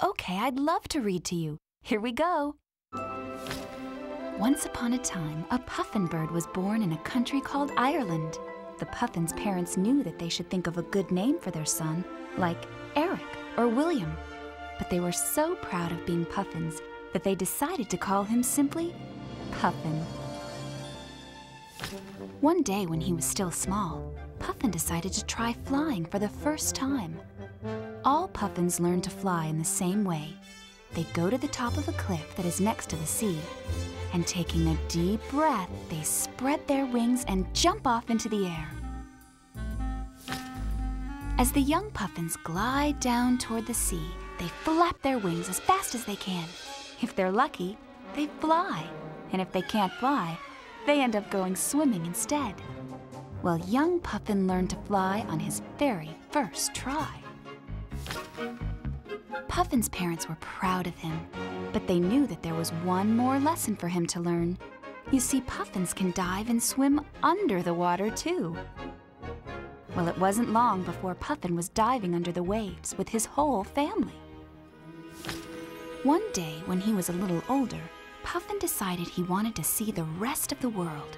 Okay, I'd love to read to you. Here we go. Once upon a time, a puffin bird was born in a country called Ireland. The puffin's parents knew that they should think of a good name for their son, like Eric or William. But they were so proud of being puffins that they decided to call him simply Puffin. One day when he was still small, Puffin decided to try flying for the first time. All puffins learn to fly in the same way. They go to the top of a cliff that is next to the sea, and taking a deep breath, they spread their wings and jump off into the air. As the young puffins glide down toward the sea, they flap their wings as fast as they can. If they're lucky, they fly, and if they can't fly, they end up going swimming instead. Well, young Puffin learned to fly on his very first try. Puffin's parents were proud of him, but they knew that there was one more lesson for him to learn. You see, puffins can dive and swim under the water too. Well, it wasn't long before Puffin was diving under the waves with his whole family. One day, when he was a little older, Puffin decided he wanted to see the rest of the world.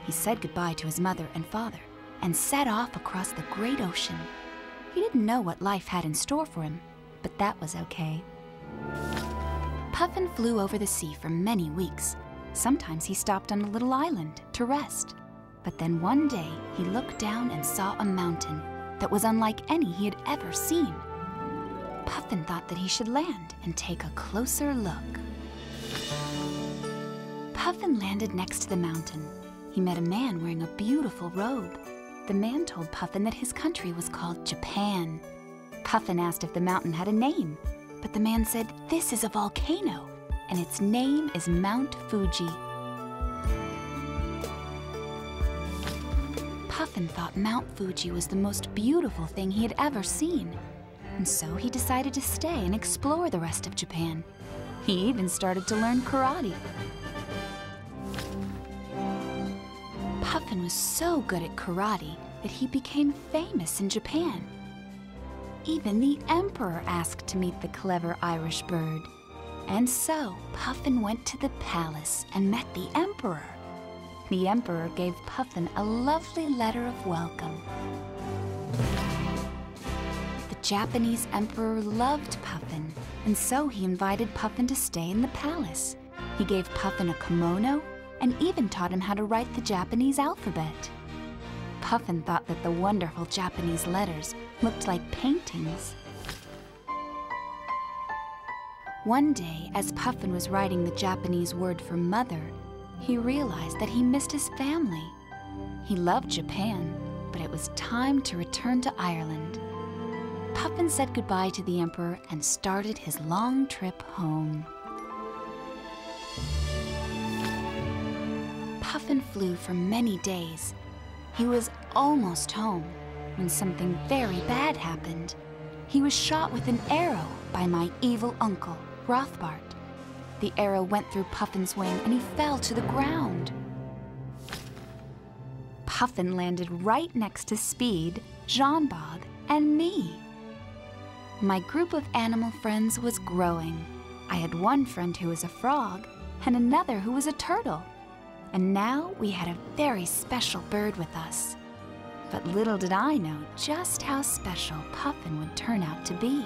He said goodbye to his mother and father and set off across the great ocean. He didn't know what life had in store for him, but that was okay. Puffin flew over the sea for many weeks. Sometimes he stopped on a little island to rest. But then one day he looked down and saw a mountain that was unlike any he had ever seen. Puffin thought that he should land and take a closer look. Puffin landed next to the mountain. He met a man wearing a beautiful robe. The man told Puffin that his country was called Japan. Puffin asked if the mountain had a name, but the man said this is a volcano, and its name is Mount Fuji. Puffin thought Mount Fuji was the most beautiful thing he had ever seen, and so he decided to stay and explore the rest of Japan. He even started to learn karate. Puffin was so good at karate that he became famous in Japan. Even the emperor asked to meet the clever Irish bird. And so Puffin went to the palace and met the emperor. The emperor gave Puffin a lovely letter of welcome. The Japanese emperor loved Puffin, and so he invited Puffin to stay in the palace. He gave Puffin a kimono and even taught him how to write the Japanese alphabet. Puffin thought that the wonderful Japanese letters looked like paintings. One day, as Puffin was writing the Japanese word for mother, he realized that he missed his family. He loved Japan, but it was time to return to Ireland. Puffin said goodbye to the emperor and started his long trip home. Puffin flew for many days. He was almost home when something very bad happened. He was shot with an arrow by my evil uncle, Rothbart. The arrow went through Puffin's wing and he fell to the ground. Puffin landed right next to Speed, Jeanbog, and me. My group of animal friends was growing. I had one friend who was a frog and another who was a turtle. And now we had a very special bird with us. But little did I know just how special Puffin would turn out to be.